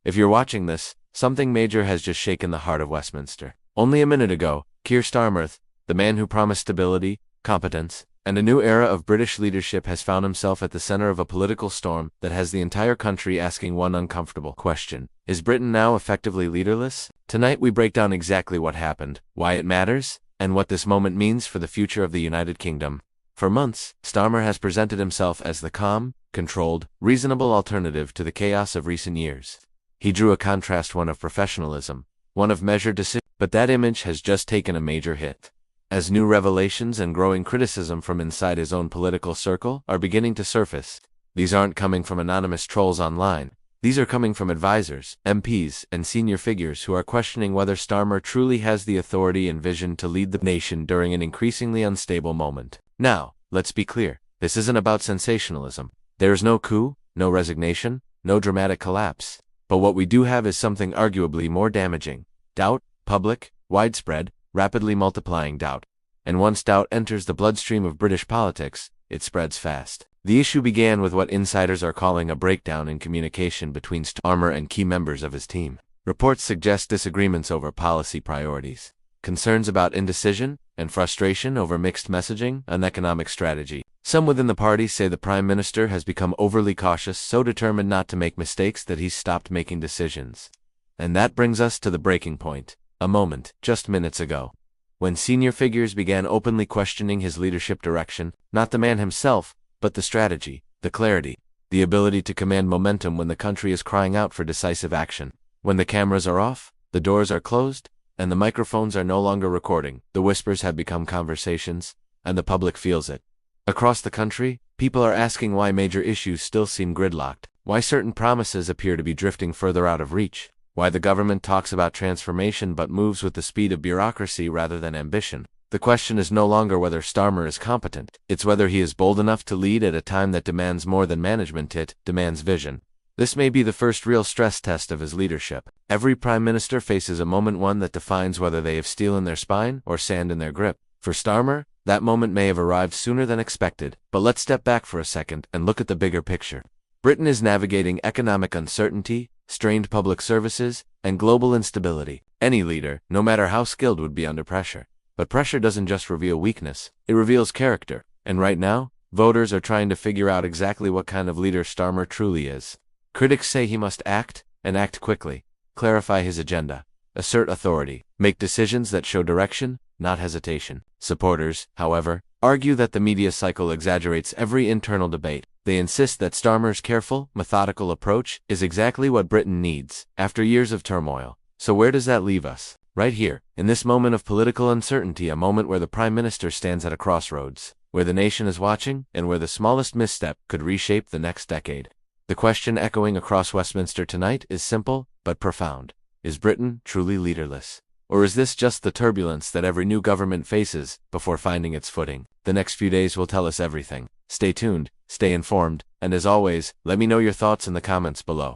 If you're watching this, something major has just shaken the heart of Westminster. Only a minute ago, Keir Starmer, the man who promised stability, competence, and a new era of British leadership has found himself at the center of a political storm that has the entire country asking one uncomfortable question. Is Britain now effectively leaderless? Tonight we break down exactly what happened, why it matters, and what this moment means for the future of the United Kingdom. For months, Starmer has presented himself as the calm, controlled, reasonable alternative to the chaos of recent years. He drew a contrast, one of professionalism, one of measured decision, but that image has just taken a major hit. As new revelations and growing criticism from inside his own political circle are beginning to surface, these aren't coming from anonymous trolls online. These are coming from advisors, MPs, and senior figures who are questioning whether Starmer truly has the authority and vision to lead the nation during an increasingly unstable moment. Now, let's be clear, this isn't about sensationalism. There is no coup, no resignation, no dramatic collapse. But what we do have is something arguably more damaging. Doubt, public, widespread, rapidly multiplying doubt. And once doubt enters the bloodstream of British politics, it spreads fast. The issue began with what insiders are calling a breakdown in communication between Starmer and key members of his team. Reports suggest disagreements over policy priorities, concerns about indecision, and frustration over mixed messaging and economic strategy. Some within the party say the Prime Minister has become overly cautious, so determined not to make mistakes that he's stopped making decisions. And that brings us to the breaking point, a moment, just minutes ago, when senior figures began openly questioning his leadership direction, not the man himself, but the strategy, the clarity, the ability to command momentum when the country is crying out for decisive action. When the cameras are off, the doors are closed, and the microphones are no longer recording, the whispers have become conversations, and the public feels it. Across the country, people are asking why major issues still seem gridlocked, why certain promises appear to be drifting further out of reach, why the government talks about transformation but moves with the speed of bureaucracy rather than ambition. The question is no longer whether Starmer is competent, it's whether he is bold enough to lead at a time that demands more than management, it demands vision. This may be the first real stress test of his leadership. Every Prime Minister faces a moment, one that defines whether they have steel in their spine or sand in their grip. For Starmer, that moment may have arrived sooner than expected, but let's step back for a second and look at the bigger picture. Britain is navigating economic uncertainty, strained public services, and global instability. Any leader, no matter how skilled, would be under pressure. But pressure doesn't just reveal weakness, it reveals character. And right now, voters are trying to figure out exactly what kind of leader Starmer truly is. Critics say he must act, and act quickly, clarify his agenda, assert authority, make decisions that show direction, not hesitation. Supporters, however, argue that the media cycle exaggerates every internal debate. They insist that Starmer's careful, methodical approach is exactly what Britain needs, after years of turmoil. So where does that leave us? Right here, in this moment of political uncertainty, a moment where the Prime Minister stands at a crossroads, where the nation is watching, and where the smallest misstep could reshape the next decade. The question echoing across Westminster tonight is simple, but profound. Is Britain truly leaderless? Or is this just the turbulence that every new government faces before finding its footing? The next few days will tell us everything. Stay tuned, stay informed, and as always, let me know your thoughts in the comments below.